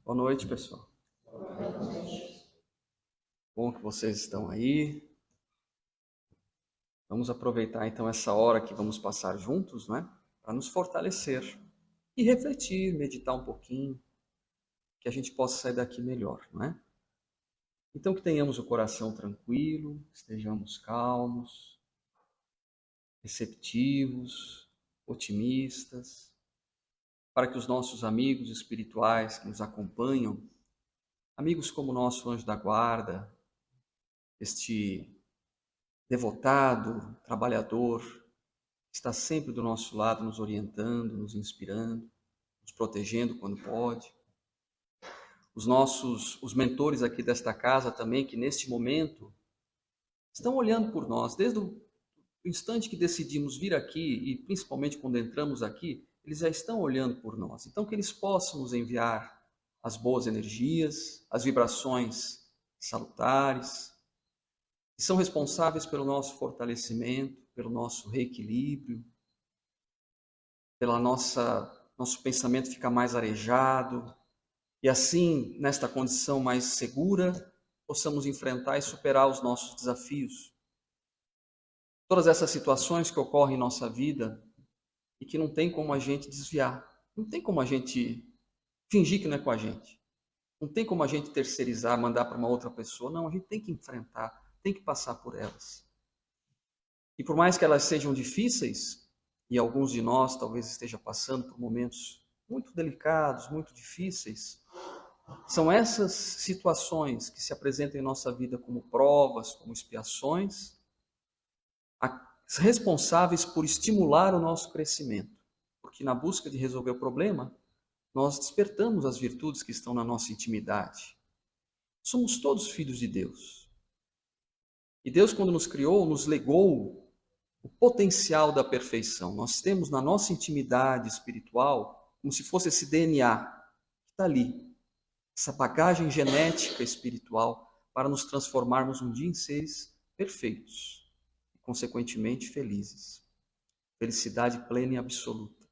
Boa noite, pessoal. Bom que vocês estão aí. Vamos aproveitar então essa hora que vamos passar juntos, né, para nos fortalecer e refletir, meditar um pouquinho, que a gente possa sair daqui melhor, não é? Então que tenhamos o coração tranquilo, estejamos calmos, receptivos, otimistas, para que os nossos amigos espirituais que nos acompanham, amigos como o nosso anjo da guarda, este devotado, trabalhador, está sempre do nosso lado, nos orientando, nos inspirando, nos protegendo quando pode. Os mentores aqui desta casa também, que neste momento estão olhando por nós, desde o instante que decidimos vir aqui e principalmente quando entramos aqui, eles já estão olhando por nós. Então que eles possam nos enviar as boas energias, as vibrações salutares, que são responsáveis pelo nosso fortalecimento, pelo nosso reequilíbrio, pela nosso pensamento ficar mais arejado, e assim, nesta condição mais segura, possamos enfrentar e superar os nossos desafios. Todas essas situações que ocorrem em nossa vida e que não tem como a gente desviar, não tem como a gente fingir que não é com a gente, não tem como a gente terceirizar, mandar para uma outra pessoa, não, a gente tem que enfrentar, tem que passar por elas. E por mais que elas sejam difíceis, e alguns de nós talvez estejam passando por momentos muito delicados, muito difíceis, são essas situações que se apresentam em nossa vida como provas, como expiações, responsáveis por estimular o nosso crescimento. Porque na busca de resolver o problema, nós despertamos as virtudes que estão na nossa intimidade. Somos todos filhos de Deus. E Deus, quando nos criou, nos legou o potencial da perfeição. Nós temos na nossa intimidade espiritual, como se fosse esse DNA que está ali, essa bagagem genética espiritual para nos transformarmos um dia em seres perfeitos e, consequentemente, felizes. Felicidade plena e absoluta.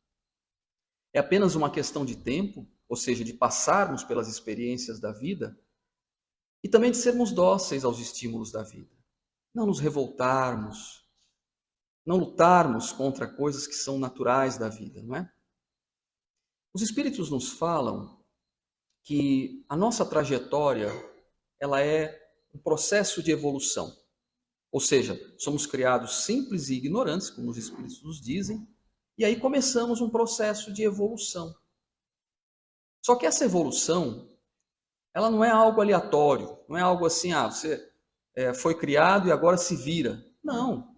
É apenas uma questão de tempo, ou seja, de passarmos pelas experiências da vida e também de sermos dóceis aos estímulos da vida. Não nos revoltarmos, não lutarmos contra coisas que são naturais da vida, não é? Os espíritos nos falam que a nossa trajetória, ela é um processo de evolução. Ou seja, somos criados simples e ignorantes, como os espíritos nos dizem, e aí começamos um processo de evolução. Só que essa evolução, ela não é algo aleatório, não é algo assim, você foi criado e agora se vira. Não.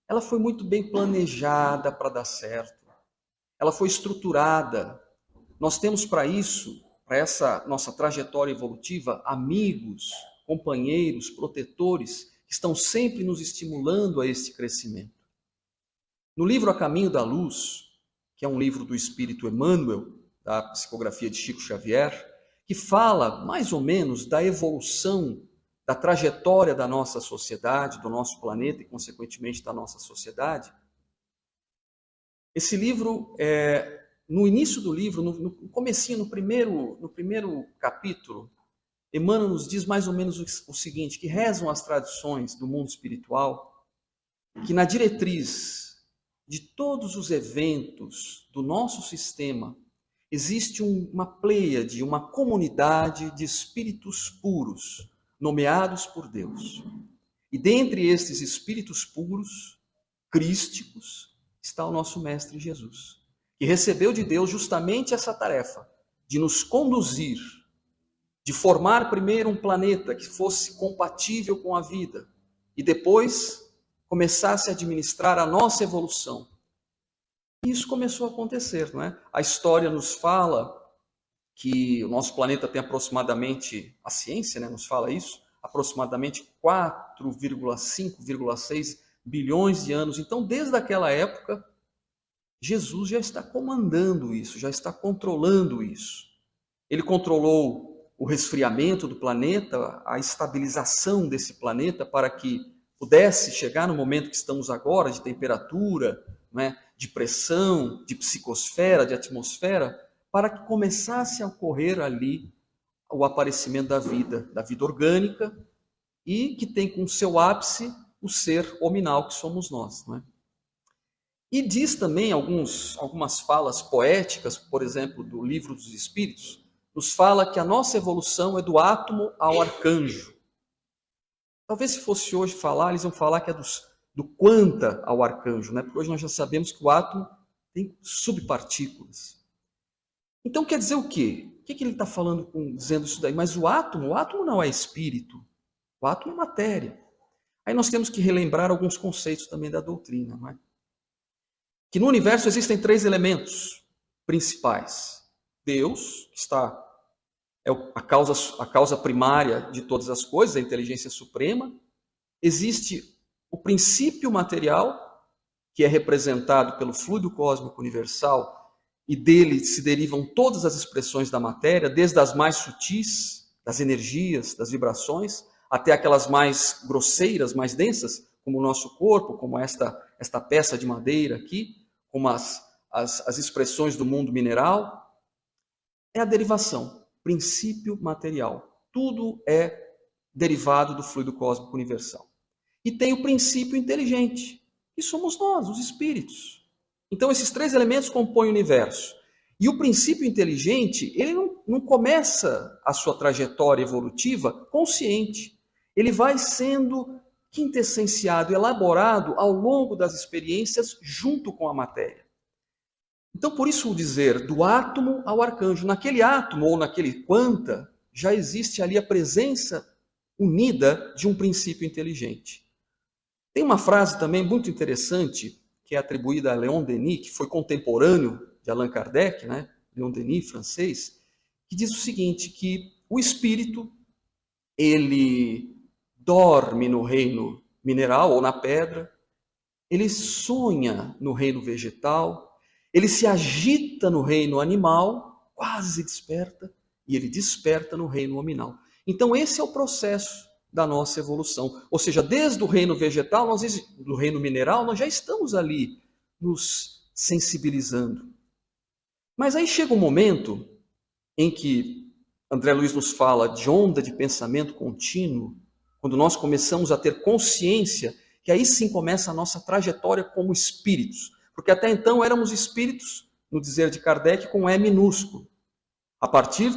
Ela foi muito bem planejada para dar certo. Ela foi estruturada. Nós temos para isso, para essa nossa trajetória evolutiva, amigos, companheiros, protetores, que estão sempre nos estimulando a esse crescimento. No livro A Caminho da Luz, que é um livro do Espírito Emmanuel, da psicografia de Chico Xavier, que fala mais ou menos da evolução, da trajetória da nossa sociedade, do nosso planeta e, consequentemente, da nossa sociedade. Esse livro, no início do livro, no comecinho, no primeiro capítulo, Emmanuel nos diz mais ou menos o seguinte, que rezam as tradições do mundo espiritual, que na diretriz de todos os eventos do nosso sistema, existe uma pleiade, uma comunidade de espíritos puros, nomeados por Deus. E dentre estes espíritos puros, crísticos, está o nosso Mestre Jesus, que recebeu de Deus justamente essa tarefa, de nos conduzir, de formar primeiro um planeta que fosse compatível com a vida, e depois começasse a administrar a nossa evolução. E isso começou a acontecer, não é? A história nos fala que o nosso planeta tem aproximadamente, a ciência, né, nos fala isso, aproximadamente 4,5,6 bilhões de anos. Então, desde aquela época, Jesus já está comandando isso, já está controlando isso. Ele controlou o resfriamento do planeta, a estabilização desse planeta para que pudesse chegar no momento que estamos agora, de temperatura, né, de pressão, de psicosfera, de atmosfera, para que começasse a ocorrer ali o aparecimento da vida orgânica, e que tem como seu ápice o ser hominal que somos nós, não é? E diz também algumas falas poéticas, por exemplo, do Livro dos Espíritos, nos fala que a nossa evolução é do átomo ao arcanjo. Talvez se fosse hoje falar, eles iam falar que é do quanta ao arcanjo, né? Porque hoje nós já sabemos que o átomo tem subpartículas. Então quer dizer o quê? O que ele está falando dizendo isso daí? Mas o átomo não é espírito. O átomo é matéria. Aí nós temos que relembrar alguns conceitos também da doutrina, não é? Que no universo existem 3 elementos principais. Deus, que é a causa primária de todas as coisas, a inteligência suprema. Existe o princípio material, que é representado pelo fluido cósmico universal, e dele se derivam todas as expressões da matéria, desde as mais sutis, das energias, das vibrações, até aquelas mais grosseiras, mais densas, como o nosso corpo, como esta peça de madeira aqui, como as expressões do mundo mineral. É a derivação, princípio material. Tudo é derivado do fluido cósmico universal. E tem o princípio inteligente, que somos nós, os espíritos. Então esses 3 elementos compõem o universo. E o princípio inteligente, ele não começa a sua trajetória evolutiva consciente. Ele vai sendo quintessenciado, elaborado ao longo das experiências junto com a matéria. Então, por isso o dizer do átomo ao arcanjo. Naquele átomo ou naquele quanta, já existe ali a presença unida de um princípio inteligente. Tem uma frase também muito interessante, que é atribuída a Leon Denis, que foi contemporâneo de Allan Kardec, né? Leon Denis, francês, que diz o seguinte, que o espírito, ele dorme no reino mineral ou na pedra, ele sonha no reino vegetal, ele se agita no reino animal, quase desperta, e ele desperta no reino hominal. Então esse é o processo da nossa evolução. Ou seja, desde o reino vegetal, do reino mineral, nós já estamos ali nos sensibilizando. Mas aí chega um momento em que André Luiz nos fala de onda de pensamento contínuo, quando nós começamos a ter consciência que aí sim começa a nossa trajetória como espíritos. Porque até então éramos espíritos, no dizer de Kardec, com E minúsculo. A partir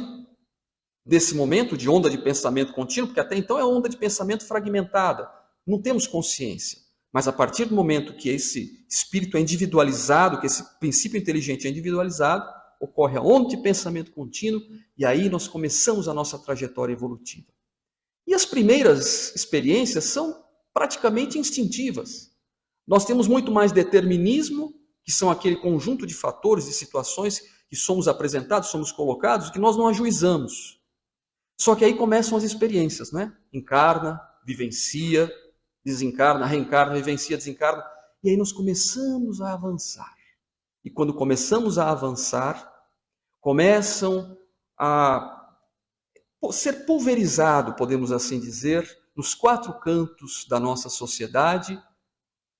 desse momento de onda de pensamento contínuo, porque até então é onda de pensamento fragmentada, não temos consciência. Mas a partir do momento que esse espírito é individualizado, que esse princípio inteligente é individualizado, ocorre a onda de pensamento contínuo e aí nós começamos a nossa trajetória evolutiva. E as primeiras experiências são praticamente instintivas. Nós temos muito mais determinismo, que são aquele conjunto de fatores e situações que somos apresentados, somos colocados, que nós não ajuizamos. Só que aí começam as experiências, né? Encarna, vivencia, desencarna, reencarna, vivencia, desencarna. E aí nós começamos a avançar. E quando começamos a avançar, começam a ser pulverizado, podemos assim dizer, nos 4 cantos da nossa sociedade,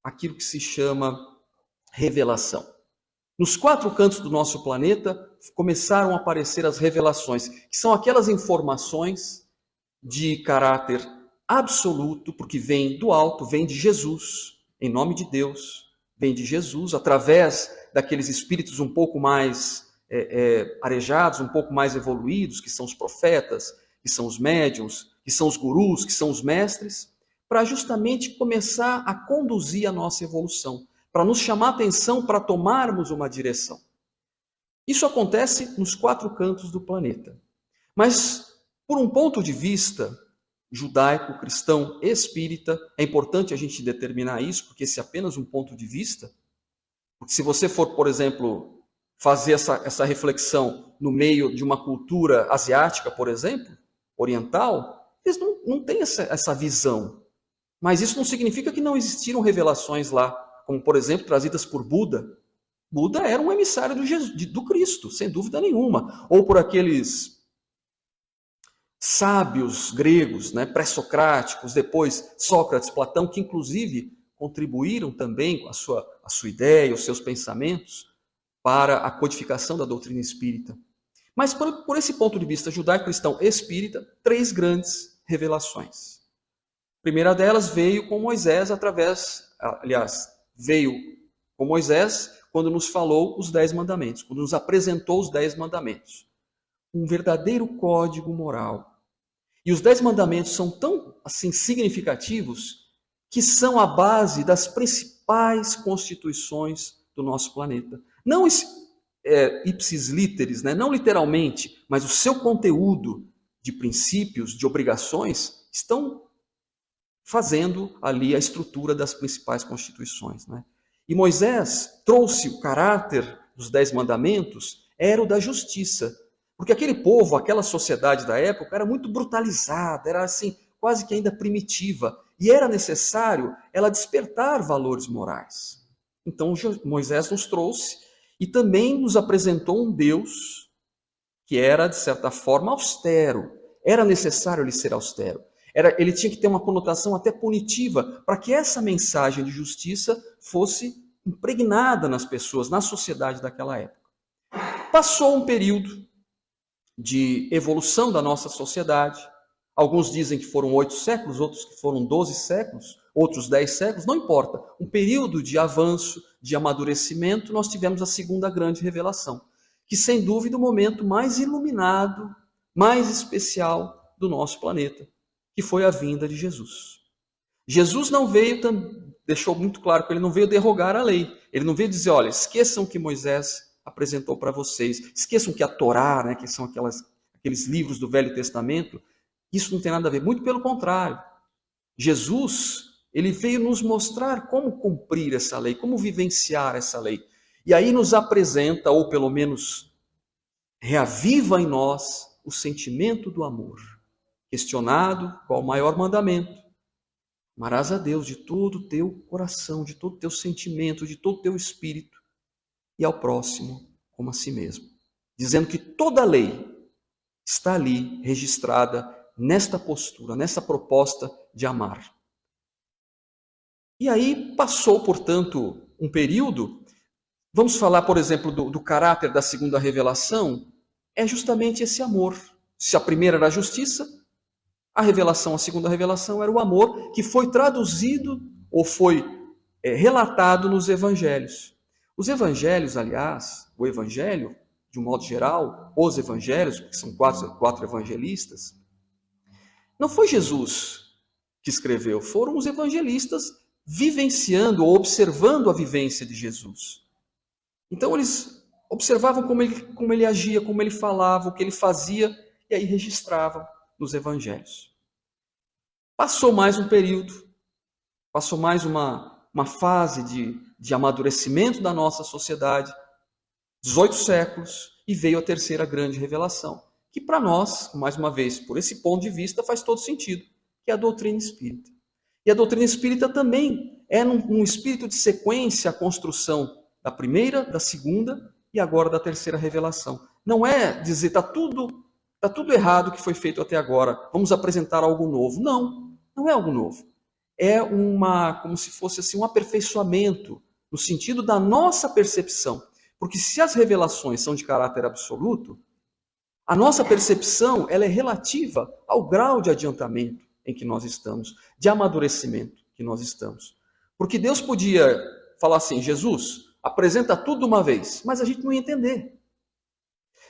aquilo que se chama revelação. Nos 4 cantos do nosso planeta começaram a aparecer as revelações, que são aquelas informações de caráter absoluto, porque vem do alto, vem de Jesus, em nome de Deus, vem de Jesus, através daqueles espíritos um pouco mais arejados, um pouco mais evoluídos, que são os profetas, que são os médiuns, que são os gurus, que são os mestres, para justamente começar a conduzir a nossa evolução, para nos chamar a atenção para tomarmos uma direção. Isso acontece nos 4 cantos do planeta. Mas, por um ponto de vista judaico, cristão, espírita, é importante a gente determinar isso, porque esse é apenas um ponto de vista. Porque se você for, por exemplo, fazer essa reflexão no meio de uma cultura asiática, por exemplo, oriental, eles não têm essa visão. Mas isso não significa que não existiram revelações lá, como, por exemplo, trazidas por Buda. Buda era um emissário do Cristo, sem dúvida nenhuma. Ou por aqueles sábios gregos, né, pré-socráticos, depois Sócrates, Platão, que inclusive contribuíram também com a sua ideia, os seus pensamentos, para a codificação da doutrina espírita. Mas por esse ponto de vista judaico-cristão espírita, 3 grandes revelações. A primeira delas veio com Moisés veio com Moisés quando nos falou os 10 mandamentos, quando nos apresentou os 10 mandamentos. Um verdadeiro código moral. E os 10 mandamentos são tão assim significativos que são a base das principais constituições do nosso planeta. Não ipsis literis, né? Não literalmente, mas o seu conteúdo de princípios, de obrigações, estão fazendo ali a estrutura das principais constituições, né? E Moisés trouxe o caráter dos 10 mandamentos, era o da justiça. Porque aquele povo, aquela sociedade da época era muito brutalizada, era assim, quase que ainda primitiva. E era necessário ela despertar valores morais. Então Moisés nos trouxe e também nos apresentou um Deus que era, de certa forma, austero. Era necessário ele ser austero. Ele tinha que ter uma conotação até punitiva para que essa mensagem de justiça fosse impregnada nas pessoas, na sociedade daquela época. Passou um período de evolução da nossa sociedade. Alguns dizem que foram 8 séculos, outros que foram 12 séculos, outros 10 séculos, não importa. Um período de avanço, de amadurecimento, nós tivemos a segunda grande revelação, que sem dúvida o momento mais iluminado, mais especial do nosso planeta, que foi a vinda de Jesus. Jesus não veio, deixou muito claro que ele não veio derrogar a lei. Ele não veio dizer, olha, esqueçam que Moisés apresentou para vocês, esqueçam que a Torá, né, que são aqueles livros do Velho Testamento, isso não tem nada a ver. Muito pelo contrário. Jesus, ele veio nos mostrar como cumprir essa lei, como vivenciar essa lei. E aí nos apresenta, ou pelo menos reaviva em nós, o sentimento do amor. Questionado qual o maior mandamento? Amarás a Deus de todo o teu coração, de todo o teu sentimento, de todo o teu espírito, e ao próximo como a si mesmo. Dizendo que toda a lei está ali registrada nesta postura, nessa proposta de amar. E aí passou, portanto, um período. Vamos falar, por exemplo, do caráter da segunda revelação. É justamente esse amor. Se a primeira era a justiça, a segunda revelação era o amor, que foi traduzido ou foi relatado nos evangelhos. Os evangelhos, aliás, o evangelho, de um modo geral, os evangelhos, porque são quatro evangelistas, não foi Jesus que escreveu, foram os evangelistas vivenciando ou observando a vivência de Jesus. Então eles observavam como ele agia, como ele falava, o que ele fazia, e aí registravam nos evangelhos. Passou mais um período, passou mais uma fase de amadurecimento da nossa sociedade, 18 séculos, e veio a terceira grande revelação, que para nós, mais uma vez, por esse ponto de vista, faz todo sentido, que é a doutrina espírita. E a doutrina espírita também é num espírito de sequência a construção da primeira, da segunda e agora da terceira revelação. Não é dizer, está tudo errado que foi feito até agora, vamos apresentar algo novo. Não é algo novo. É como se fosse assim, um aperfeiçoamento no sentido da nossa percepção. Porque se as revelações são de caráter absoluto, a nossa percepção ela é relativa ao grau de adiantamento em que nós estamos, de amadurecimento que nós estamos. Porque Deus podia falar assim, Jesus, apresenta tudo de uma vez, mas a gente não ia entender.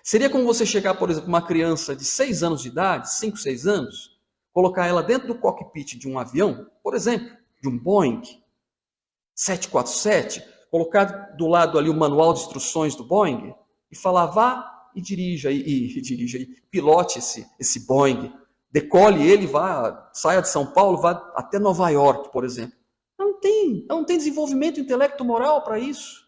Seria como você chegar, por exemplo, uma criança de 6 anos de idade, 5, 6 anos, colocar ela dentro do cockpit de um avião, por exemplo, de um Boeing 747, colocar do lado ali o manual de instruções do Boeing e falar, vá e dirija, pilote esse Boeing, decole ele, saia de São Paulo, vá até Nova York, por exemplo. Ela não tem desenvolvimento intelecto-moral para isso.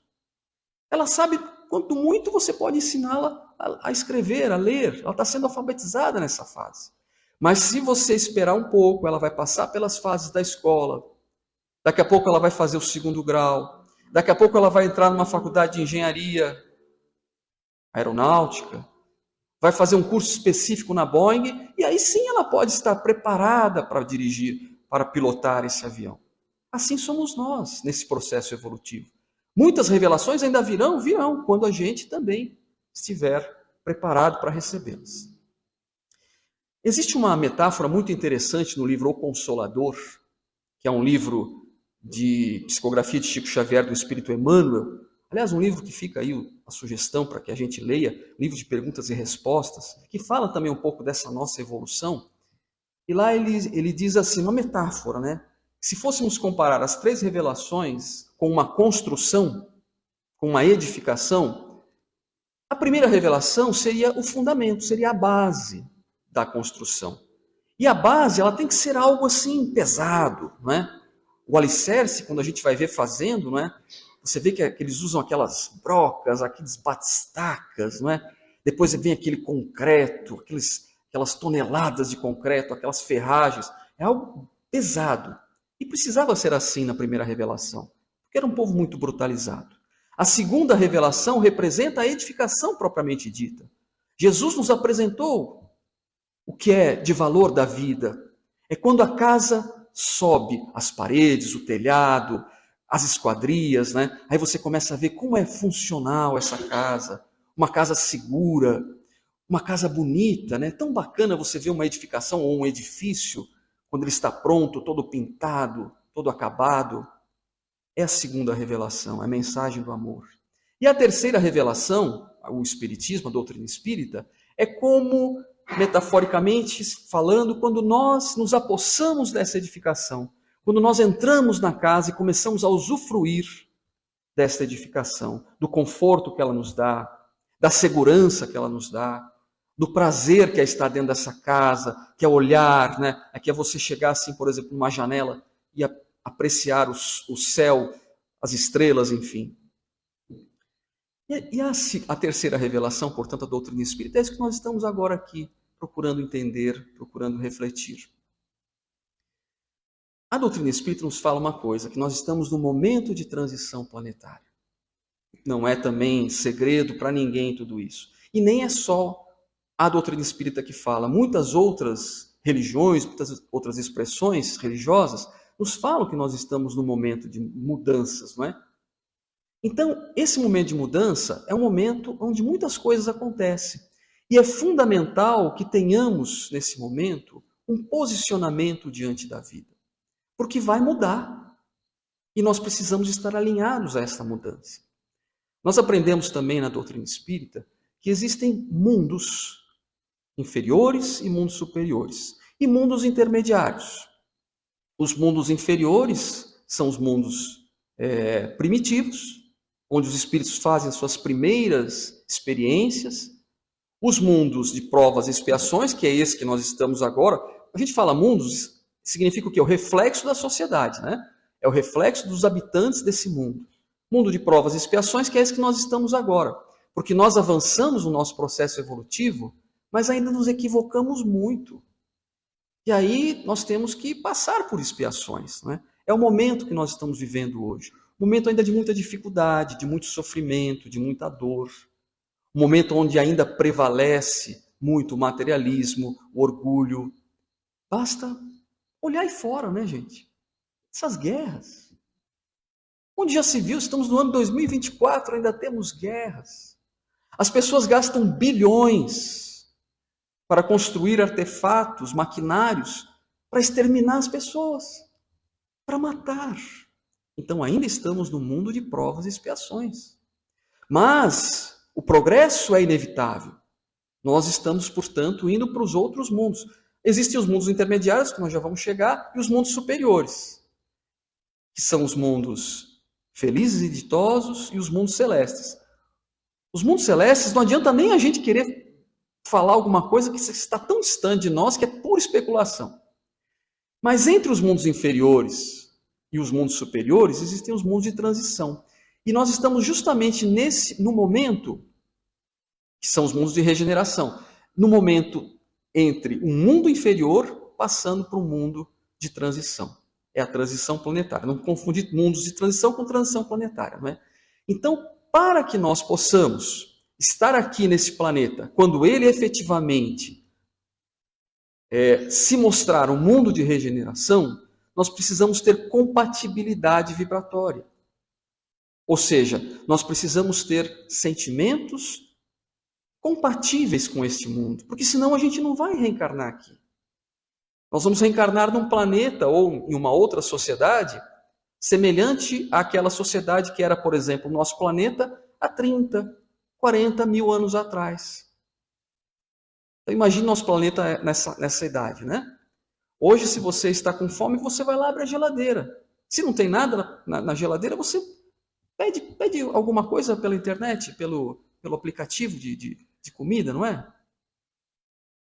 Ela sabe quanto muito você pode ensiná-la a escrever, a ler. Ela está sendo alfabetizada nessa fase. Mas se você esperar um pouco, ela vai passar pelas fases da escola. Daqui a pouco ela vai fazer o 2º grau. Daqui a pouco ela vai entrar numa faculdade de engenharia aeronáutica. Vai fazer um curso específico na Boeing. E aí sim ela pode estar preparada para dirigir, para pilotar esse avião. Assim somos nós nesse processo evolutivo. Muitas revelações ainda virão, quando a gente também estiver preparado para recebê-las. Existe uma metáfora muito interessante no livro O Consolador, que é um livro de psicografia de Chico Xavier do Espírito Emmanuel. Aliás, um livro que fica aí a sugestão para que a gente leia, livro de perguntas e respostas, que fala também um pouco dessa nossa evolução. E lá ele diz assim, uma metáfora, né? Se fôssemos comparar as 3 revelações com uma construção, com uma edificação, a primeira revelação seria o fundamento, seria a base da construção. E a base, ela tem que ser algo assim pesado, não é? O alicerce, quando a gente vai ver fazendo, não é? Você vê que eles usam aquelas brocas, aqueles batistacas, não é? Depois vem aquele concreto, aquelas toneladas de concreto, aquelas ferragens. É algo pesado. E precisava ser assim na primeira revelação, porque era um povo muito brutalizado. A segunda revelação representa a edificação propriamente dita. Jesus nos apresentou o que é de valor da vida. É quando a casa sobe as paredes, o telhado, as esquadrias, né? Aí você começa a ver como é funcional essa casa, uma casa segura, uma casa bonita, né? Tão bacana você ver uma edificação ou um edifício quando ele está pronto, todo pintado, todo acabado. É a segunda revelação, a mensagem do amor. E a terceira revelação, o Espiritismo, a doutrina espírita, é como, metaforicamente falando, quando nós nos apossamos dessa edificação, quando nós entramos na casa e começamos a usufruir desta edificação, do conforto que ela nos dá, da segurança que ela nos dá, do prazer que é estar dentro dessa casa, que é olhar, né? Que é você chegar assim, por exemplo, numa janela e apreciar o céu, as estrelas, enfim. E a terceira revelação, portanto, a doutrina espírita, é isso que nós estamos agora aqui procurando entender, procurando refletir. A doutrina espírita nos fala uma coisa, que nós estamos num momento de transição planetária. Não é também segredo para ninguém tudo isso. E nem é só a doutrina espírita que fala. Muitas outras religiões, muitas outras expressões religiosas nos falam que nós estamos num momento de mudanças, não é? Então, esse momento de mudança é um momento onde muitas coisas acontecem. E é fundamental que tenhamos, nesse momento, um posicionamento diante da vida. Porque vai mudar. E nós precisamos estar alinhados a essa mudança. Nós aprendemos também na doutrina espírita que existem mundos inferiores e mundos superiores. E mundos intermediários. Os mundos inferiores são os mundos primitivos, onde os espíritos fazem as suas primeiras experiências. Os mundos de provas e expiações, que é esse que nós estamos agora. A gente fala mundos, significa o quê? O reflexo da sociedade, né? É o reflexo dos habitantes desse mundo. Mundo de provas e expiações, que é esse que nós estamos agora. Porque nós avançamos no nosso processo evolutivo, mas ainda nos equivocamos muito. E aí nós temos que passar por expiações, né? É o momento que nós estamos vivendo hoje. Um momento ainda de muita dificuldade, de muito sofrimento, de muita dor. Um momento onde ainda prevalece muito o materialismo, o orgulho. Basta olhar aí fora, né, gente? Essas guerras. Onde já se viu, estamos no ano 2024, ainda temos guerras. As pessoas gastam bilhões para construir artefatos, maquinários, para exterminar as pessoas, para matar. Então ainda estamos no mundo de provas e expiações. Mas o progresso é inevitável. Nós estamos, portanto, indo para os outros mundos. Existem os mundos intermediários, que nós já vamos chegar, e os mundos superiores, que são os mundos felizes e ditosos e os mundos celestes. Os mundos celestes, não adianta nem a gente querer falar alguma coisa que está tão distante de nós que é pura especulação. Mas entre os mundos inferiores e os mundos superiores, existem os mundos de transição. E nós estamos justamente no momento, que são os mundos de regeneração, no momento entre um mundo inferior passando para um mundo de transição. É a transição planetária. Não confundir mundos de transição com transição planetária, não é? Então, para que nós possamos estar aqui nesse planeta, quando ele efetivamente se mostrar um mundo de regeneração, nós precisamos ter compatibilidade vibratória. Ou seja, nós precisamos ter sentimentos compatíveis com este mundo, porque senão a gente não vai reencarnar aqui. Nós vamos reencarnar num planeta ou em uma outra sociedade semelhante àquela sociedade que era, por exemplo, o nosso planeta há 30, 40 mil anos atrás. Então imagine nosso planeta nessa idade, né? Hoje, se você está com fome, você vai lá abrir a geladeira. Se não tem nada na geladeira, você pede alguma coisa pela internet, pelo aplicativo de comida, não é?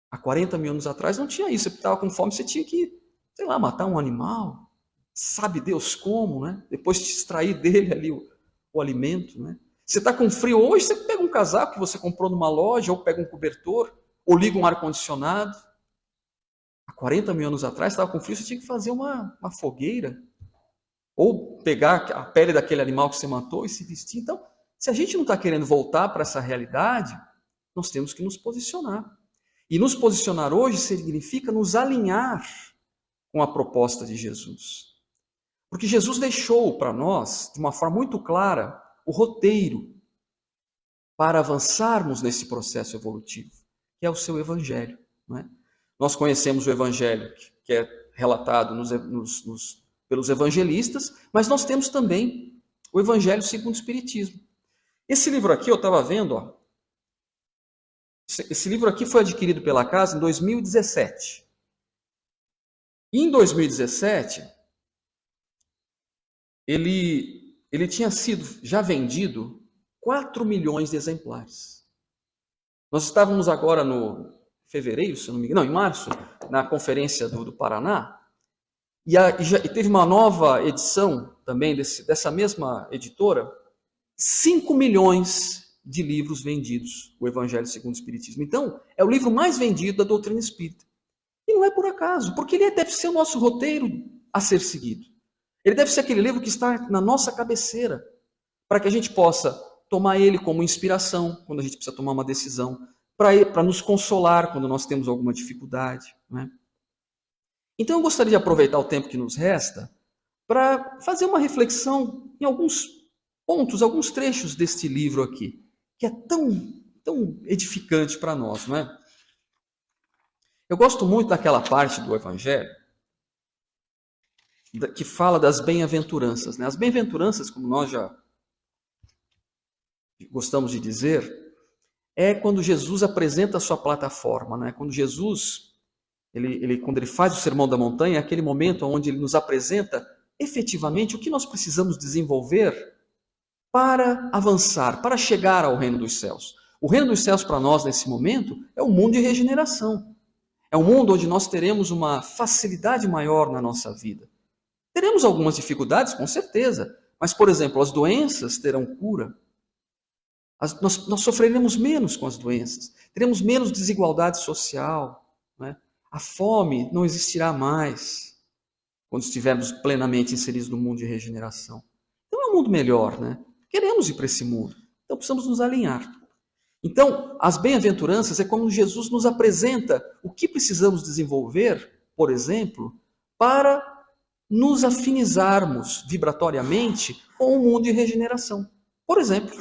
Há 40 mil anos atrás não tinha isso. Você estava com fome, você tinha que, sei lá, matar um animal. Sabe Deus como, né? Depois te extrair dele ali o alimento, né? Você está com frio hoje, você pega um casaco que você comprou numa loja, ou pega um cobertor, ou liga um ar-condicionado. Há 40 mil anos atrás, estava com frio, você tinha que fazer uma fogueira. Ou pegar a pele daquele animal que você matou e se vestir. Então, se a gente não está querendo voltar para essa realidade, nós temos que nos posicionar. E nos posicionar hoje significa nos alinhar com a proposta de Jesus. Porque Jesus deixou para nós, de uma forma muito clara, o roteiro para avançarmos nesse processo evolutivo, que é o seu Evangelho. Não é? Nós conhecemos o Evangelho, que é relatado pelos evangelistas, mas nós temos também o Evangelho segundo o Espiritismo. Esse livro aqui, eu estava vendo, ó, esse livro aqui foi adquirido pela casa em 2017. E em 2017, ele tinha sido já vendido 4 milhões de exemplares. Nós estávamos agora no fevereiro, se eu não me engano, não, em março, na conferência do Paraná, e teve uma nova edição também dessa mesma editora, 5 milhões de livros vendidos, o Evangelho segundo o Espiritismo. Então, é o livro mais vendido da doutrina espírita. E não é por acaso, porque ele deve ser o nosso roteiro a ser seguido. Ele deve ser aquele livro que está na nossa cabeceira, para que a gente possa tomar ele como inspiração, quando a gente precisa tomar uma decisão, para nos consolar quando nós temos alguma dificuldade. Né? Então eu gostaria de aproveitar o tempo que nos resta para fazer uma reflexão em alguns pontos, alguns trechos deste livro aqui, que é tão edificante para nós. Não é? Eu gosto muito daquela parte do Evangelho que fala das bem-aventuranças. Né? As bem-aventuranças, como nós já gostamos de dizer, é quando Jesus apresenta a sua plataforma. Né? Quando Jesus, quando ele faz o Sermão da Montanha, é aquele momento onde ele nos apresenta efetivamente o que nós precisamos desenvolver para avançar, para chegar ao reino dos céus. O reino dos céus para nós, nesse momento, é um mundo de regeneração. É um mundo onde nós teremos uma facilidade maior na nossa vida. Teremos algumas dificuldades, com certeza, mas, por exemplo, as doenças terão cura. Nós sofreremos menos com as doenças, teremos menos desigualdade social, né? A fome não existirá mais quando estivermos plenamente inseridos no mundo de regeneração. Então é um mundo melhor, né? Queremos ir para esse mundo, então precisamos nos alinhar. Então, as bem-aventuranças é como Jesus nos apresenta o que precisamos desenvolver, por exemplo, para nos afinizarmos vibratoriamente com o mundo de regeneração. Por exemplo,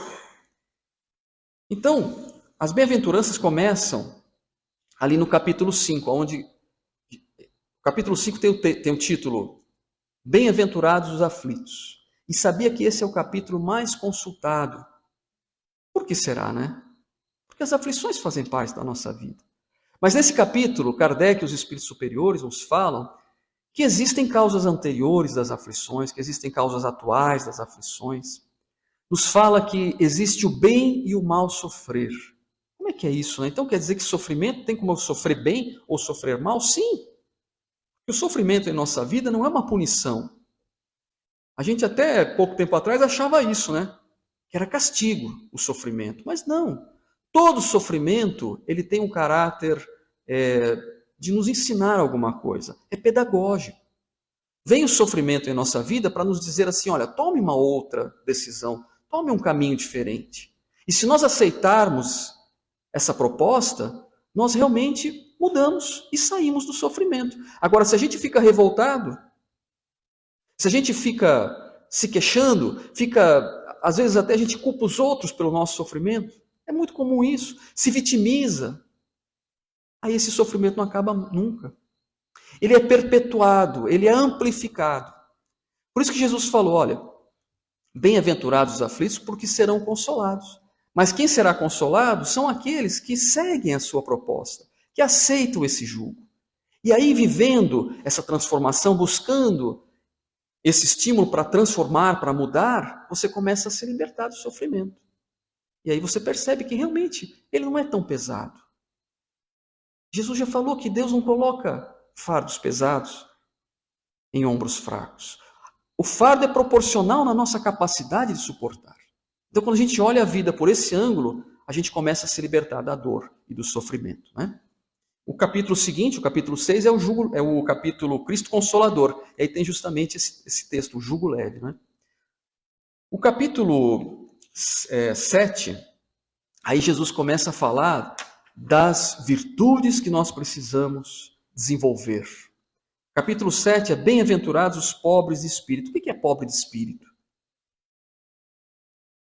então, as bem-aventuranças começam ali no capítulo 5, onde o capítulo 5 tem o título Bem-aventurados os aflitos. E sabia que esse é o capítulo mais consultado. Por que será, né? Porque as aflições fazem parte da nossa vida. Mas nesse capítulo, Kardec e os espíritos superiores nos falam que existem causas anteriores das aflições, que existem causas atuais das aflições. Nos fala que existe o bem e o mal sofrer. Como é que é isso? Né? Então quer dizer que sofrimento tem como eu sofrer bem ou sofrer mal? Sim. O sofrimento em nossa vida não é uma punição. A gente até pouco tempo atrás achava isso, né? Que era castigo o sofrimento. Mas não. Todo sofrimento ele tem um caráter de nos ensinar alguma coisa. É pedagógico. Vem o sofrimento em nossa vida para nos dizer assim, olha, tome uma outra decisão, tome um caminho diferente. E se nós aceitarmos essa proposta, nós realmente mudamos e saímos do sofrimento. Agora, se a gente fica revoltado, se a gente fica se queixando, às vezes até a gente culpa os outros pelo nosso sofrimento, É muito comum isso. Se vitimiza. Aí esse sofrimento não acaba nunca. Ele é perpetuado, ele é amplificado. Por isso que Jesus falou, olha, bem-aventurados os aflitos, porque serão consolados. Mas quem será consolado são aqueles que seguem a sua proposta, que aceitam esse jugo. E aí, vivendo essa transformação, buscando esse estímulo para transformar, para mudar, você começa a se libertar do sofrimento. E aí você percebe que realmente ele não é tão pesado. Jesus já falou que Deus não coloca fardos pesados em ombros fracos. O fardo é proporcional na nossa capacidade de suportar. Então, quando a gente olha a vida por esse ângulo, a gente começa a se libertar da dor e do sofrimento, né? O capítulo seguinte, o capítulo 6, é o capítulo Cristo Consolador. E aí tem justamente esse texto, o jugo leve, né? O capítulo 7, aí Jesus começa a falar das virtudes que nós precisamos desenvolver. Capítulo 7 é bem-aventurados os pobres de espírito. O que é pobre de espírito?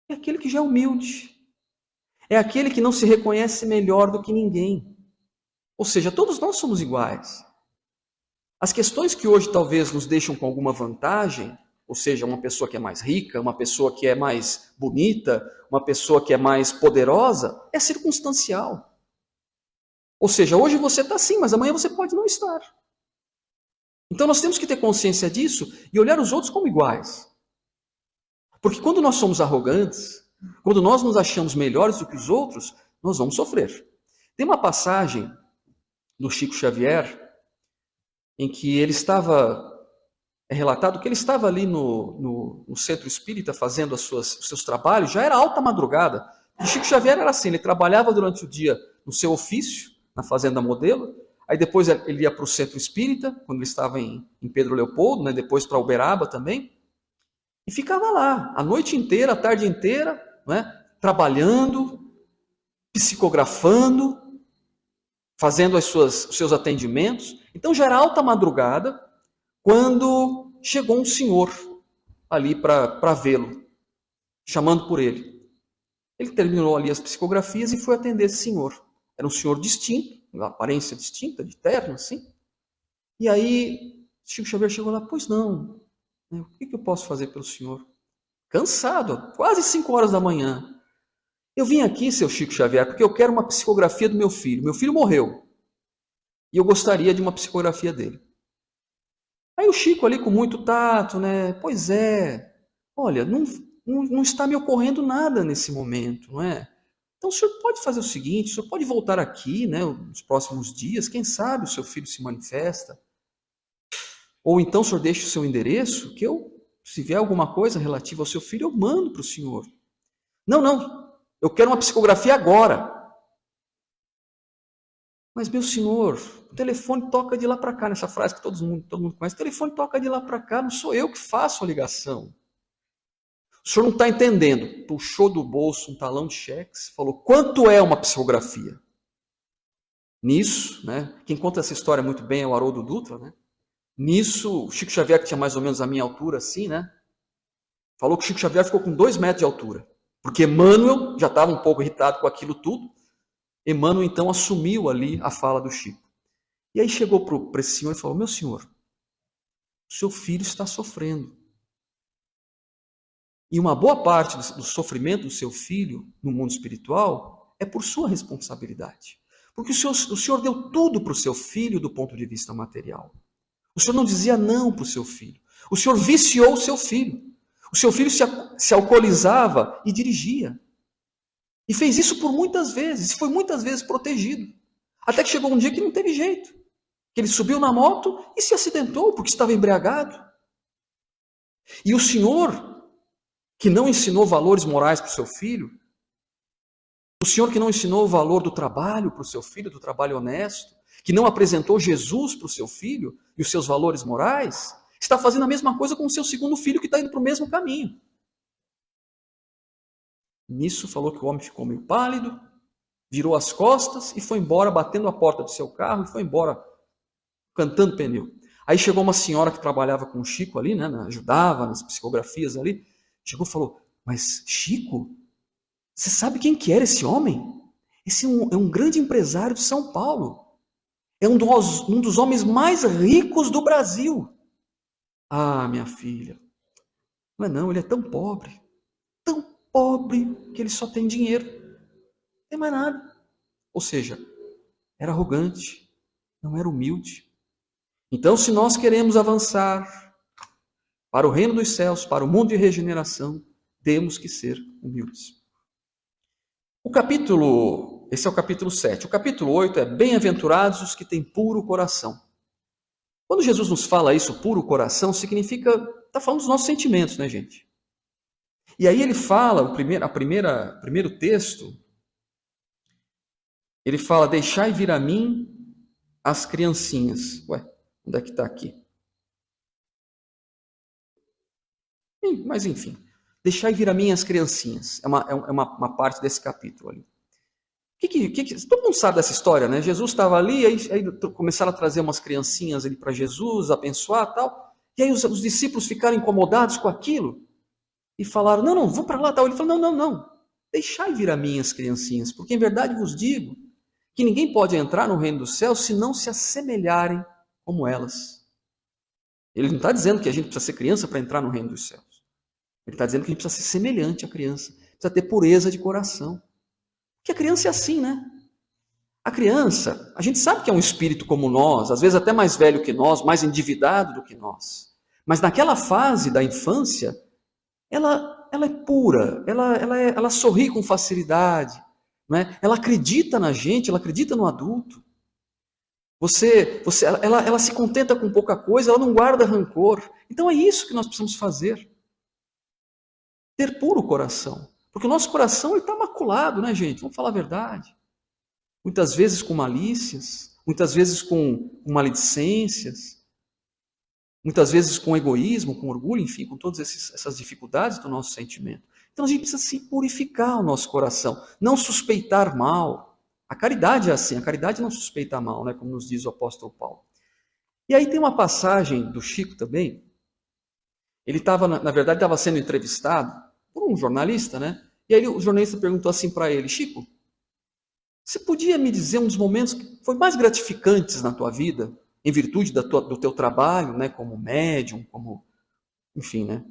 É aquele que já é humilde. É aquele que não se reconhece melhor do que ninguém. Ou seja, todos nós somos iguais. As questões que hoje talvez nos deixam com alguma vantagem, ou seja, uma pessoa que é mais rica, uma pessoa que é mais bonita, uma pessoa que é mais poderosa, é circunstancial. Ou seja, hoje você está assim, mas amanhã você pode não estar. Então nós temos que ter consciência disso e olhar os outros como iguais. Porque quando nós somos arrogantes, quando nós nos achamos melhores do que os outros, nós vamos sofrer. Tem uma passagem do Chico Xavier em que ele estava, é relatado que ele estava ali no centro espírita fazendo os seus trabalhos, já era alta madrugada. E Chico Xavier era assim, ele trabalhava durante o dia no seu ofício, na Fazenda Modelo, aí depois ele ia para o centro espírita, quando ele estava em Pedro Leopoldo, né, depois para Uberaba também, e ficava lá a noite inteira, a tarde inteira, né, trabalhando, psicografando, fazendo os seus atendimentos. Então já era alta madrugada quando chegou um senhor ali para vê-lo, chamando por ele. Ele terminou ali as psicografias e foi atender esse senhor. Era um senhor distinto, uma aparência distinta, de terno, assim. E aí Chico Xavier chegou lá, pois não, o que eu posso fazer pelo senhor? Cansado, quase 5 horas da manhã. Eu vim aqui, seu Chico Xavier, porque eu quero uma psicografia do meu filho. Meu filho morreu. E eu gostaria de uma psicografia dele. Aí o Chico ali com muito tato, né? Pois é, olha, não está me ocorrendo nada nesse momento, não é? Então o senhor pode fazer o seguinte, o senhor pode voltar aqui, né, nos próximos dias, quem sabe o seu filho se manifesta. Ou então o senhor deixa o seu endereço, que eu, se vier alguma coisa relativa ao seu filho, eu mando para o senhor. Não, eu quero uma psicografia agora. Mas, meu senhor, o telefone toca de lá para cá, nessa frase que todo mundo conhece, o telefone toca de lá para cá, não sou eu que faço a ligação. O senhor não está entendendo. Puxou do bolso um talão de cheques, falou, quanto é uma psicografia? Nisso, né, quem conta essa história muito bem é o Haroldo Dutra, né? Nisso, o Chico Xavier, que tinha mais ou menos a minha altura, assim, né? Falou que o Chico Xavier ficou com 2 metros de altura. Porque Emmanuel já estava um pouco irritado com aquilo tudo. Emmanuel, então, assumiu ali a fala do Chico. E aí chegou para esse senhor e falou, meu senhor, o seu filho está sofrendo. E uma boa parte do sofrimento do seu filho no mundo espiritual é por sua responsabilidade. Porque o senhor deu tudo para o seu filho do ponto de vista material. O senhor não dizia não para o seu filho. O senhor viciou o seu filho. O seu filho se alcoolizava e dirigia. E fez isso por muitas vezes. Foi muitas vezes protegido. Até que chegou um dia que não teve jeito. Que ele subiu na moto e se acidentou porque estava embriagado. E o senhor, que não ensinou valores morais para o seu filho, o senhor que não ensinou o valor do trabalho para o seu filho, do trabalho honesto, que não apresentou Jesus para o seu filho e os seus valores morais, está fazendo a mesma coisa com o seu segundo filho que está indo para o mesmo caminho. Nisso falou que o homem ficou meio pálido, virou as costas e foi embora, batendo a porta do seu carro e foi embora, cantando pneu. Aí chegou uma senhora que trabalhava com o Chico ali, né, ajudava nas psicografias ali, chegou e falou, mas Chico, Você sabe quem que era esse homem? Esse é um grande empresário de São Paulo. É um dos homens mais ricos do Brasil. Ah, minha filha. Mas não, ele é tão pobre que ele só tem dinheiro. Não tem mais nada. Ou seja, era arrogante, não era humilde. Então, se nós queremos avançar para o reino dos céus, para o mundo de regeneração, temos que ser humildes. Esse é o capítulo 7. O capítulo 8 é bem-aventurados os que têm puro coração. Quando Jesus nos fala isso, puro coração, significa, está falando dos nossos sentimentos, né, gente? E aí ele fala, primeiro texto, ele fala, deixai vir a mim as criancinhas. Ué, onde é que está aqui? Mas enfim, deixai vir a mim as criancinhas. É uma parte desse capítulo ali. Todo mundo sabe dessa história, né? Jesus estava ali, aí começaram a trazer umas criancinhas ali para Jesus, abençoar e tal. E aí os discípulos ficaram incomodados com aquilo e falaram, não, vou para lá tal. Ele falou, não, deixai vir a mim as criancinhas, porque em verdade vos digo que ninguém pode entrar no reino dos céus se não se assemelharem como elas. Ele não está dizendo que a gente precisa ser criança para entrar no reino dos céus. Ele está dizendo que a gente precisa ser semelhante à criança, precisa ter pureza de coração. Porque a criança é assim, né? A criança, a gente sabe que é um espírito como nós, às vezes até mais velho que nós, mais endividado do que nós. Mas naquela fase da infância, ela é pura, ela sorri com facilidade, né? Ela acredita na gente, ela acredita no adulto. Ela se contenta com pouca coisa, ela não guarda rancor. Então é isso que nós precisamos fazer. Ter puro coração. Porque o nosso coração está maculado, né, gente? Vamos falar a verdade. Muitas vezes com malícias, muitas vezes com maledicências, muitas vezes com egoísmo, com orgulho, enfim, com todas essas dificuldades do nosso sentimento. Então a gente precisa se purificar o nosso coração, não suspeitar mal. A caridade é assim, a caridade não suspeita mal, né, como nos diz o apóstolo Paulo. E aí tem uma passagem do Chico também. Ele estava, na verdade, estava sendo entrevistado por um jornalista, né? E aí o jornalista perguntou assim para ele, Chico, você podia me dizer um dos momentos que foi mais gratificantes na tua vida, em virtude do teu trabalho, né, como médium, enfim, né?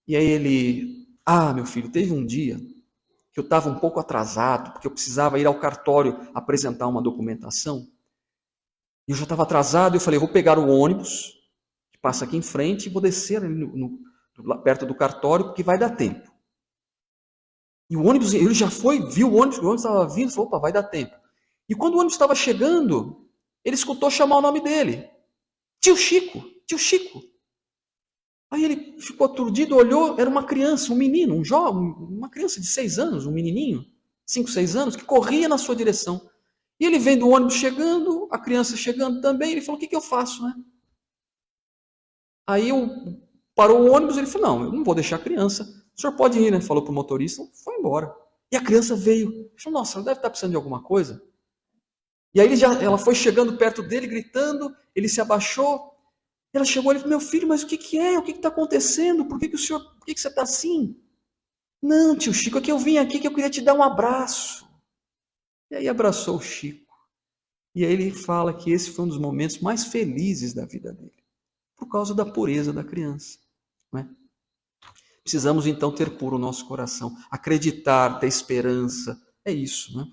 E aí ele, meu filho, teve um dia que eu estava um pouco atrasado, porque eu precisava ir ao cartório apresentar uma documentação, e eu já estava atrasado, eu falei, vou pegar o ônibus, que passa aqui em frente, e vou descer ali perto do cartório, porque vai dar tempo. E o ônibus, ele já viu o ônibus estava vindo, falou, opa, vai dar tempo. E quando o ônibus estava chegando, ele escutou chamar o nome dele. Tio Chico, tio Chico. Aí ele ficou aturdido, olhou, era uma criança, um menino, um jovem, uma criança de 6 anos, um menininho, 5, 6 anos, que corria na sua direção. E ele vendo o ônibus chegando, a criança chegando também, ele falou, o que eu faço, né? Aí parou o ônibus, ele falou, não, eu não vou deixar a criança. O senhor pode ir, né? Falou para o motorista, foi embora. E a criança veio. Ele falou, nossa, ela deve estar precisando de alguma coisa. E aí ela foi chegando perto dele, gritando, ele se abaixou. Ela chegou e falou, meu filho, mas o que é? O que está acontecendo? Por que você está assim? Não, tio Chico, é que eu vim aqui que eu queria te dar um abraço. E aí abraçou o Chico. E aí ele fala que esse foi um dos momentos mais felizes da vida dele. Por causa da pureza da criança. Não é? Precisamos então ter puro o nosso coração, acreditar, ter esperança, é isso, né?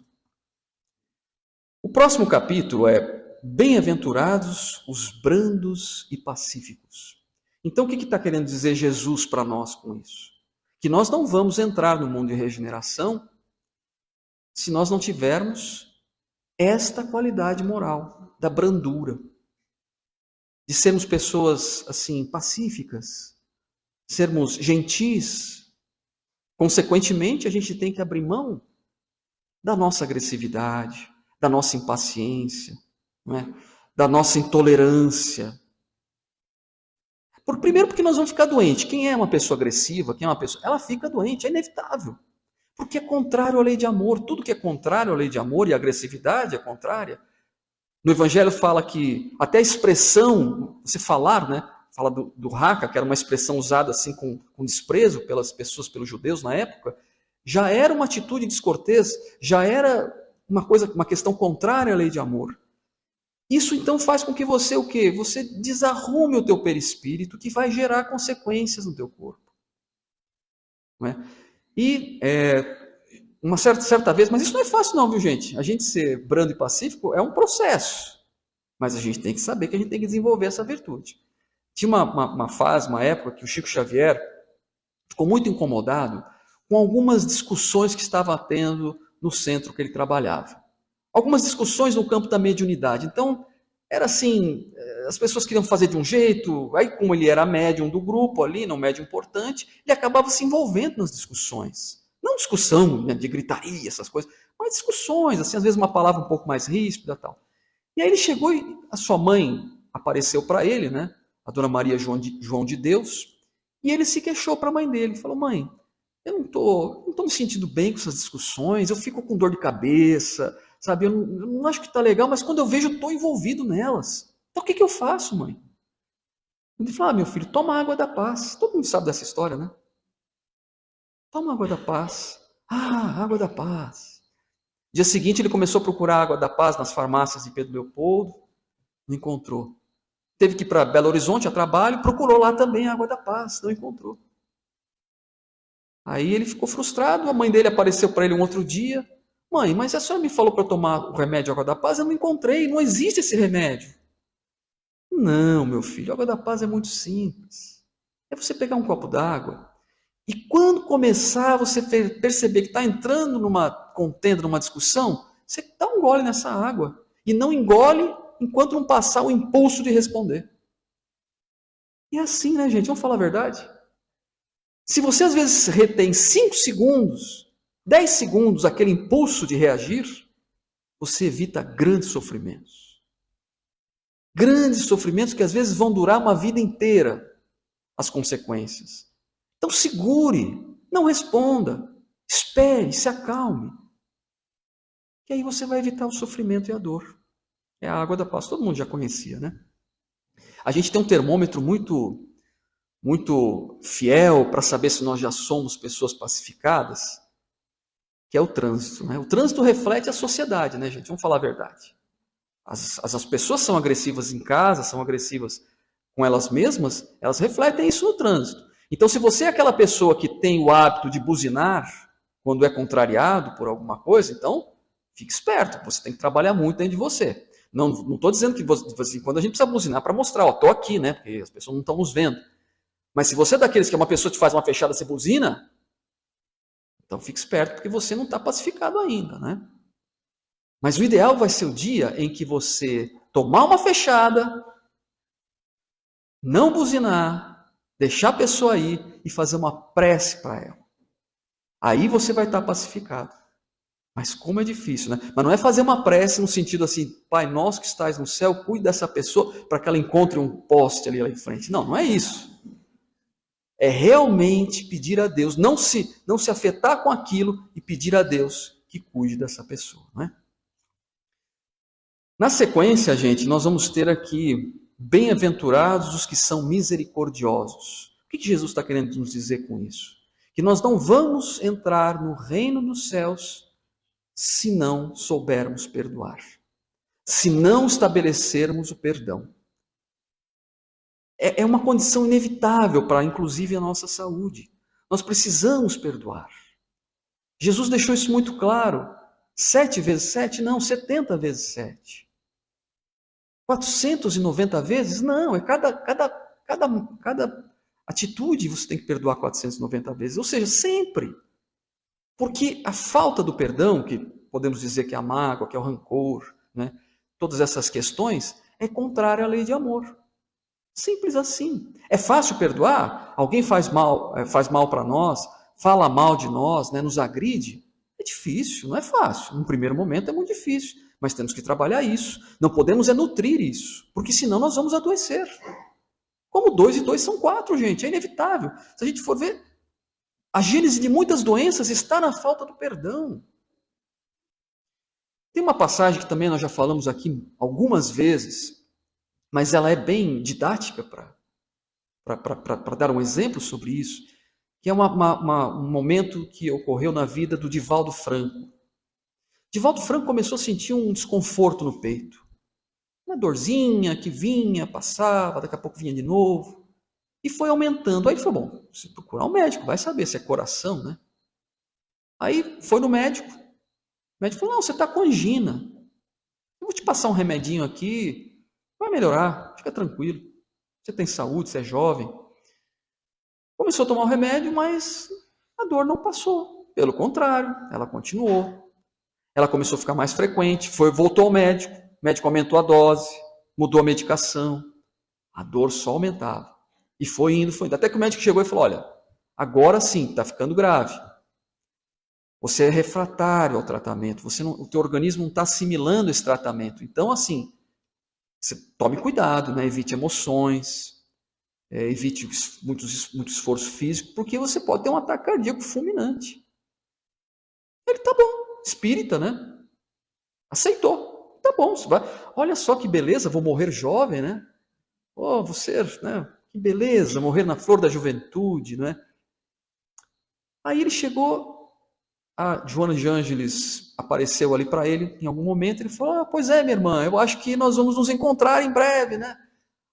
O próximo capítulo é bem-aventurados os brandos e pacíficos. Então o que está querendo dizer Jesus para nós com isso? Que nós não vamos entrar no mundo de regeneração se nós não tivermos esta qualidade moral, da brandura, de sermos pessoas assim pacíficas, sermos gentis. Consequentemente, a gente tem que abrir mão da nossa agressividade, da nossa impaciência, não é? Da nossa intolerância. Primeiro porque nós vamos ficar doentes. Quem é uma pessoa agressiva, quem é uma pessoa, ela fica doente, é inevitável. Porque é contrário à lei de amor. Tudo que é contrário à lei de amor e a agressividade é contrária. No Evangelho fala que até a expressão, você falar, né? Fala do haka, que era uma expressão usada assim com desprezo pelas pessoas, pelos judeus na época, já era uma atitude descortês, já era uma questão contrária à lei de amor. Isso então faz com que você o quê? Você desarrume o teu perispírito, que vai gerar consequências no teu corpo. Não é? E uma certa vez, mas isso não é fácil não, viu gente? A gente ser brando e pacífico é um processo, mas a gente tem que saber que a gente tem que desenvolver essa virtude. Tinha uma fase, uma época, que o Chico Xavier ficou muito incomodado com algumas discussões que estava tendo no centro que ele trabalhava. Algumas discussões no campo da mediunidade. Então, era assim, as pessoas queriam fazer de um jeito, aí como ele era médium do grupo ali, não médium importante, ele acabava se envolvendo nas discussões. Não discussão, né, de gritaria, essas coisas, mas discussões, assim, às vezes uma palavra um pouco mais ríspida e tal. E aí ele chegou e a sua mãe apareceu para ele, né, a dona Maria João de Deus, e ele se queixou para a mãe dele, falou: mãe, eu não tô me sentindo bem com essas discussões, eu fico com dor de cabeça, sabe, eu não acho que está legal, mas quando eu vejo, eu estou envolvido nelas. Então o que eu faço, mãe? Ele falou: meu filho, toma água da paz. Todo mundo sabe dessa história, né? Toma água da paz. Ah, água da paz. Dia seguinte ele começou a procurar água da paz nas farmácias de Pedro Leopoldo, não encontrou. Teve que ir para Belo Horizonte a trabalho, procurou lá também a água da paz, não encontrou. Aí ele ficou frustrado, a mãe dele apareceu para ele um outro dia. Mãe, mas a senhora me falou para eu tomar o remédio água da paz, eu não encontrei, não existe esse remédio. Não, meu filho, a água da paz é muito simples. É você pegar um copo d'água e quando começar você perceber que está entrando numa contenda, numa discussão, você dá um gole nessa água. E não engole enquanto não passar o impulso de responder. E é assim, né, gente? Vamos falar a verdade? Se você às vezes retém 5 segundos, 10 segundos aquele impulso de reagir, você evita grandes sofrimentos. Grandes sofrimentos que às vezes vão durar uma vida inteira, as consequências. Então segure, não responda, espere, se acalme. Que aí você vai evitar o sofrimento e a dor. É a água da paz, todo mundo já conhecia, né? A gente tem um termômetro muito fiel para saber se nós já somos pessoas pacificadas, que é o trânsito, né? O trânsito reflete a sociedade, né, gente? Vamos falar a verdade. As pessoas são agressivas em casa, são agressivas com elas mesmas, elas refletem isso no trânsito. Então, se você é aquela pessoa que tem o hábito de buzinar quando é contrariado por alguma coisa, então fique esperto, você tem que trabalhar muito dentro de você. Não estou dizendo que assim, quando a gente precisa buzinar para mostrar, ó, estou aqui, né? Porque as pessoas não estão nos vendo. Mas se você é daqueles que uma pessoa te faz uma fechada, você buzina, então fique esperto, porque você não está pacificado ainda, né? Mas o ideal vai ser o dia em que você tomar uma fechada, não buzinar, deixar a pessoa ir e fazer uma prece para ela. Aí você vai estar pacificado. Mas como é difícil, né? Mas não é fazer uma prece no sentido assim, Pai nosso que estás no céu, cuide dessa pessoa para que ela encontre um poste ali em frente. Não é isso. É realmente pedir a Deus, não se afetar com aquilo e pedir a Deus que cuide dessa pessoa, né? Na sequência, gente, nós vamos ter aqui, bem-aventurados os que são misericordiosos. O que Jesus está querendo nos dizer com isso? Que nós não vamos entrar no reino dos céus se não soubermos perdoar, se não estabelecermos o perdão. É uma condição inevitável para, inclusive, a nossa saúde. Nós precisamos perdoar. Jesus deixou isso muito claro. 7 vezes 7? Não, 70 vezes 7. 490 vezes? Não, é cada atitude você tem que perdoar 490 vezes. Ou seja, sempre. Porque a falta do perdão, que podemos dizer que é a mágoa, que é o rancor, né? Todas essas questões, é contrária à lei de amor. Simples assim. É fácil perdoar? Alguém faz mal para nós, fala mal de nós, né? Nos agride? É difícil, não é fácil. No primeiro momento é muito difícil, mas temos que trabalhar isso. Não podemos nutrir isso, porque senão nós vamos adoecer. Como 2 e 2 são 4, gente, é inevitável. Se a gente for ver, a gênese de muitas doenças está na falta do perdão. Tem uma passagem que também nós já falamos aqui algumas vezes, mas ela é bem didática para dar um exemplo sobre isso. que é um momento que ocorreu na vida do Divaldo Franco. Divaldo Franco começou a sentir um desconforto no peito. Uma dorzinha que vinha, passava, daqui a pouco vinha de novo. E foi aumentando. Aí ele falou, bom, preciso procurar um médico, vai saber se é coração, né? Aí foi no médico. O médico falou, não, você está com angina. Eu vou te passar um remedinho aqui, vai melhorar, fica tranquilo. Você tem saúde, você é jovem. Começou a tomar o remédio, mas a dor não passou. Pelo contrário, ela continuou. Ela começou a ficar mais frequente, voltou ao médico, o médico aumentou a dose, mudou a medicação, a dor só aumentava. E foi indo. Até que o médico chegou e falou, olha, agora sim, está ficando grave. Você é refratário ao tratamento, o teu organismo não está assimilando esse tratamento. Então, assim, você tome cuidado, né? Evite emoções, evite muito esforço físico, porque você pode ter um ataque cardíaco fulminante. Ele, tá bom, espírita, né? Aceitou. Tá bom, você vai. Olha só que beleza, vou morrer jovem, né? Oh, você, né? Que beleza, morrer na flor da juventude, né? Aí ele chegou, a Joana de Ângeles apareceu ali para ele em algum momento, ele falou, pois é, minha irmã, eu acho que nós vamos nos encontrar em breve, né?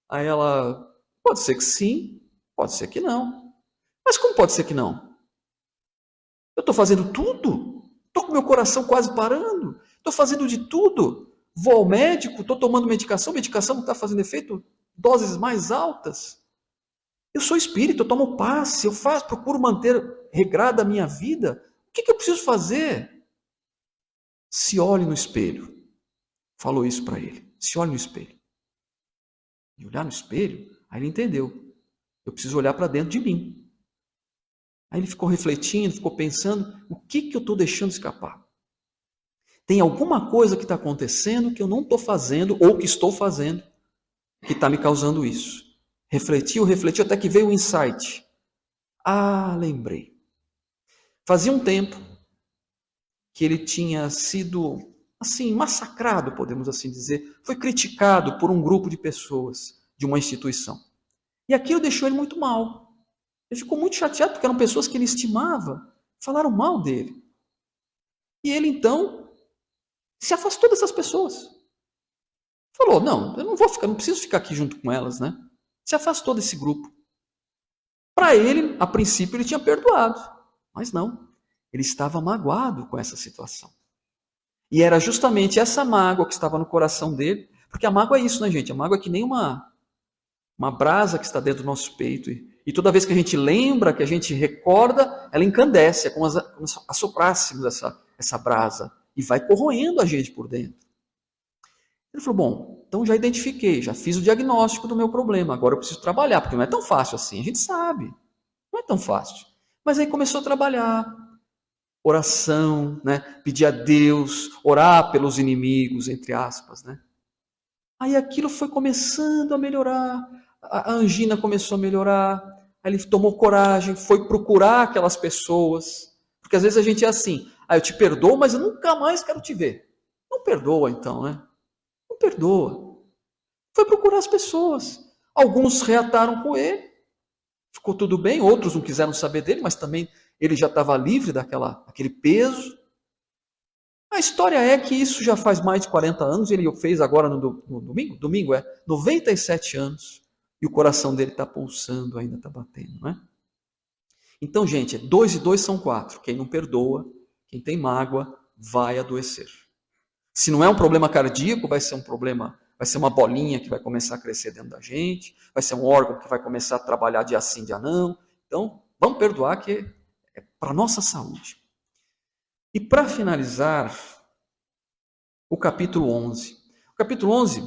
Aí ela, pode ser que sim, pode ser que não. Mas como pode ser que não? Eu estou fazendo tudo, estou com meu coração quase parando, estou fazendo de tudo, vou ao médico, estou tomando medicação não está fazendo efeito, doses mais altas. Eu sou espírita, eu tomo passe, procuro manter regrada a minha vida. O que eu preciso fazer? Se olhe no espelho. Falou isso para ele. Se olhe no espelho. E olhar no espelho, aí ele entendeu. Eu preciso olhar para dentro de mim. Aí ele ficou refletindo, ficou pensando, o que eu estou deixando escapar? Tem alguma coisa que está acontecendo que eu não estou fazendo, ou que estou fazendo, que está me causando isso. Refletiu, até que veio o insight. Ah, lembrei. Fazia um tempo que ele tinha sido, assim, massacrado, podemos assim dizer. Foi criticado por um grupo de pessoas de uma instituição. E aquilo deixou ele muito mal. Ele ficou muito chateado porque eram pessoas que ele estimava, falaram mal dele. E ele, então, se afastou dessas pessoas. Falou, não, eu não preciso ficar aqui junto com elas, né? Se afastou desse grupo. Para ele, a princípio, ele tinha perdoado. Mas não, ele estava magoado com essa situação. E era justamente essa mágoa que estava no coração dele, porque a mágoa é isso, né, gente? A mágoa é que nem uma brasa que está dentro do nosso peito. E toda vez que a gente lembra, que a gente recorda, ela encandece, é como se assoprássemos essa brasa. E vai corroendo a gente por dentro. Ele falou, bom, então já identifiquei, já fiz o diagnóstico do meu problema, agora eu preciso trabalhar, porque não é tão fácil assim, a gente sabe, não é tão fácil. Mas aí começou a trabalhar, oração, né? Pedir a Deus, orar pelos inimigos, entre aspas, né? Aí aquilo foi começando a melhorar, a angina começou a melhorar, aí ele tomou coragem, foi procurar aquelas pessoas, porque às vezes a gente é assim, eu te perdoo, mas eu nunca mais quero te ver. Não perdoa então, né? Não perdoa. Foi procurar as pessoas. Alguns reataram com ele, ficou tudo bem, outros não quiseram saber dele, mas também ele já estava livre daquele peso. A história é que isso já faz mais de 40 anos, ele fez agora no domingo 97 anos, e o coração dele está pulsando, ainda está batendo, não é? Então, gente, 2 e 2 são 4. Quem não perdoa, quem tem mágoa, vai adoecer. Se não é um problema cardíaco, vai ser um problema, vai ser uma bolinha que vai começar a crescer dentro da gente, vai ser um órgão que vai começar a trabalhar dia sim, dia não. Então, vamos perdoar, que é para a nossa saúde. E para finalizar, o capítulo 11. O capítulo 11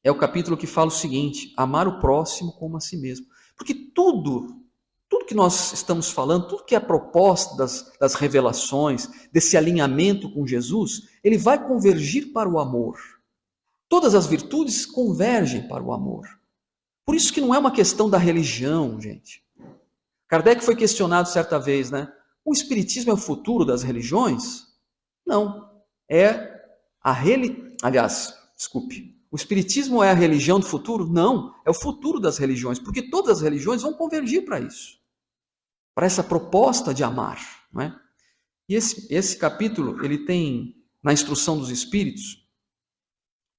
é o capítulo que fala o seguinte, amar o próximo como a si mesmo. Porque tudo que nós estamos falando, tudo que é a proposta das revelações, desse alinhamento com Jesus, ele vai convergir para o amor. Todas as virtudes convergem para o amor. Por isso que não é uma questão da religião, gente. Kardec foi questionado certa vez, né? O Espiritismo é o futuro das religiões? Não. O Espiritismo é a religião do futuro? Não. É o futuro das religiões, porque todas as religiões vão convergir para isso. para essa proposta de amar, não é? E esse capítulo, ele tem, na instrução dos Espíritos,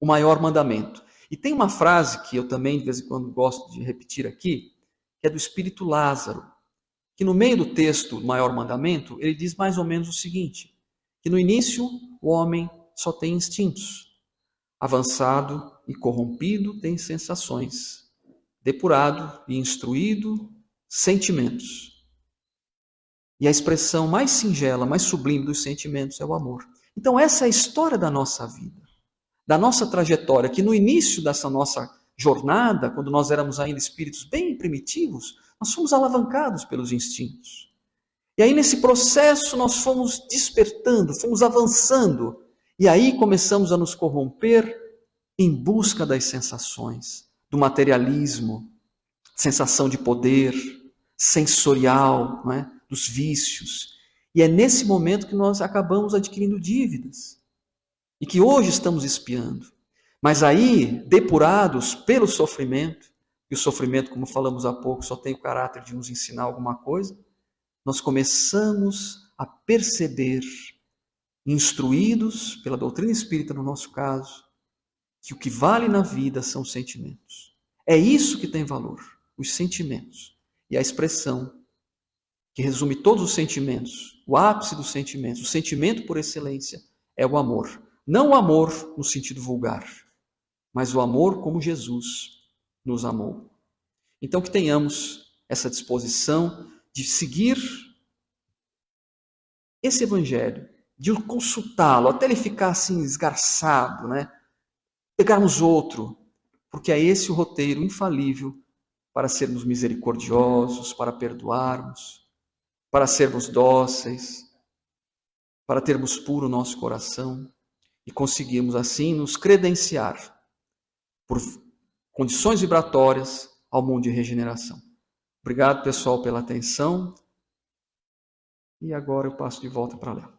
o maior mandamento. E tem uma frase que eu também, de vez em quando, gosto de repetir aqui, que é do Espírito Lázaro, que no meio do texto, o maior mandamento, ele diz mais ou menos o seguinte, que no início o homem só tem instintos, avançado e corrompido tem sensações, depurado e instruído, sentimentos. E a expressão mais singela, mais sublime dos sentimentos é o amor. Então essa é a história da nossa vida, da nossa trajetória, que no início dessa nossa jornada, quando nós éramos ainda espíritos bem primitivos, nós fomos alavancados pelos instintos. E aí nesse processo nós fomos despertando, fomos avançando, e aí começamos a nos corromper em busca das sensações, do materialismo, sensação de poder, sensorial, não é? Dos vícios. E é nesse momento que nós acabamos adquirindo dívidas e que hoje estamos expiando. Mas aí, depurados pelo sofrimento, e o sofrimento, como falamos há pouco, só tem o caráter de nos ensinar alguma coisa, nós começamos a perceber, instruídos pela doutrina espírita no nosso caso, que o que vale na vida são os sentimentos. É isso que tem valor, os sentimentos. E a expressão que resume todos os sentimentos, o ápice dos sentimentos, o sentimento por excelência, é o amor. Não o amor no sentido vulgar, mas o amor como Jesus nos amou. Então que tenhamos essa disposição de seguir esse evangelho, de consultá-lo, até ele ficar assim esgarçado, né? Pegarmos outro, porque é esse o roteiro infalível para sermos misericordiosos, para perdoarmos, para sermos dóceis, para termos puro o nosso coração e conseguirmos assim nos credenciar por condições vibratórias ao mundo de regeneração. Obrigado, pessoal, pela atenção. E agora eu passo de volta para Léo.